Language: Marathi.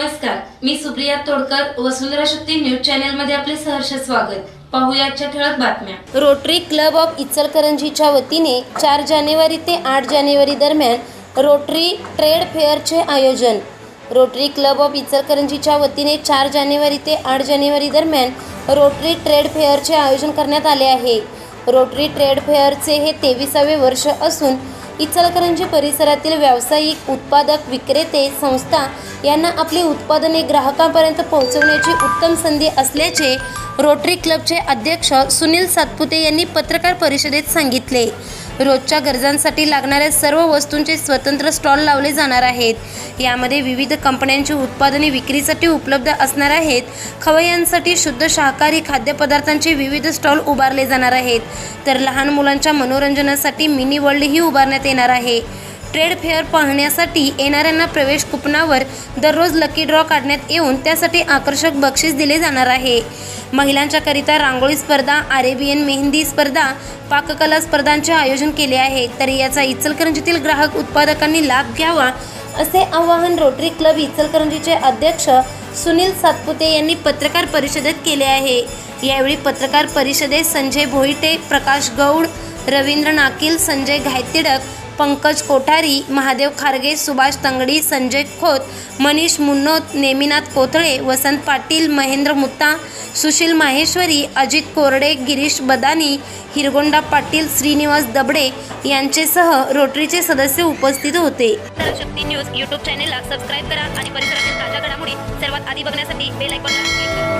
नमस्कार, मी सुप्रिया तोडकर, वसुंधरा शक्ती न्यूज चॅनल मध्ये आपले सहर्ष स्वागत. पाहूया आजच्या ठळक बातम्या. रोटरी क्लब ऑफ इचलकरंजीच्या वतीने 4 जानेवारी ते 8 जानेवारी दरम्यान रोटरी ट्रेड फेअरचे आयोजन. रोटरी क्लब ऑफ इचलकरंजीच्या वतीने 4 जानेवारी ते 8 जानेवारी दरम्यान रोटरी ट्रेड फेअरचे आयोजन करण्यात आले आहे. रोटरी ट्रेड फेअरचे हे 23वे वर्ष असून इचलकरंजी परिसरातील व्यावसायिक, उत्पादक, विक्रेते, संस्था यांना आपली उत्पादने ग्राहकांपर्यंत पोहोचवण्याची उत्तम संधी असल्याचे रोटरी क्लबचे अध्यक्ष सुनील सातपुते यांनी पत्रकार परिषदेत सांगितले. रोजच्या गरजांसाठी लागणाऱ्या सर्व वस्तूंचे स्वतंत्र स्टॉल लावले जाणार आहेत. यामध्ये विविध कंपन्यांची उत्पादने विक्रीसाठी उपलब्ध असणार आहेत. खवय्यांसाठी शुद्ध शाकाहारी खाद्यपदार्थांचे विविध स्टॉल उभारले जाणार आहेत. तर लहान मुलांच्या मनोरंजनासाठी मिनी वर्ल्डही उभारण्यात येणार आहे. ट्रेड फेअर पाहण्यासाठी येणाऱ्यांना प्रवेश कुपनावर दररोज लकी ड्रॉ काढण्यात येऊन त्यासाठी आकर्षक बक्षीस दिले जाणार आहे. महिलांच्याकरिता रांगोळी स्पर्धा, अरेबियन मेहंदी स्पर्धा, पाककला स्पर्धांचे आयोजन केले आहे. तर याचा इचलकरंजीतील ग्राहक उत्पादकांनी लाभ घ्यावा असे आवाहन रोटरी क्लब इचलकरंजीचे अध्यक्ष सुनील सातपुते यांनी पत्रकार परिषदेत केले आहे. यावेळी पत्रकार परिषदेत संजय भोईटे, प्रकाश गौड, रवींद्र नाकील, संजय घायतिडक, पंकज कोठारी, महादेव खारगे, सुभाष तंगडी, संजय खोत, मनीष मुन्नोत, नेमिनाथ कोथळे, वसंत पाटील, महेंद्र मुत्ता, सुशील माहेश्वरी, अजित कोरडे, गिरीश बदानी, हिरगोंडा पाटील, श्रीनिवास दबडे यांचेसह रोटरीचे सदस्य उपस्थित होते. शक्ती न्यूज यूट्यूब चॅनेलला सबस्क्राईब करा आणि परिसरातील ताज्या घडामोडी सर्वात आधी बघण्यासाठी बेल आयकॉनला क्लिक करा.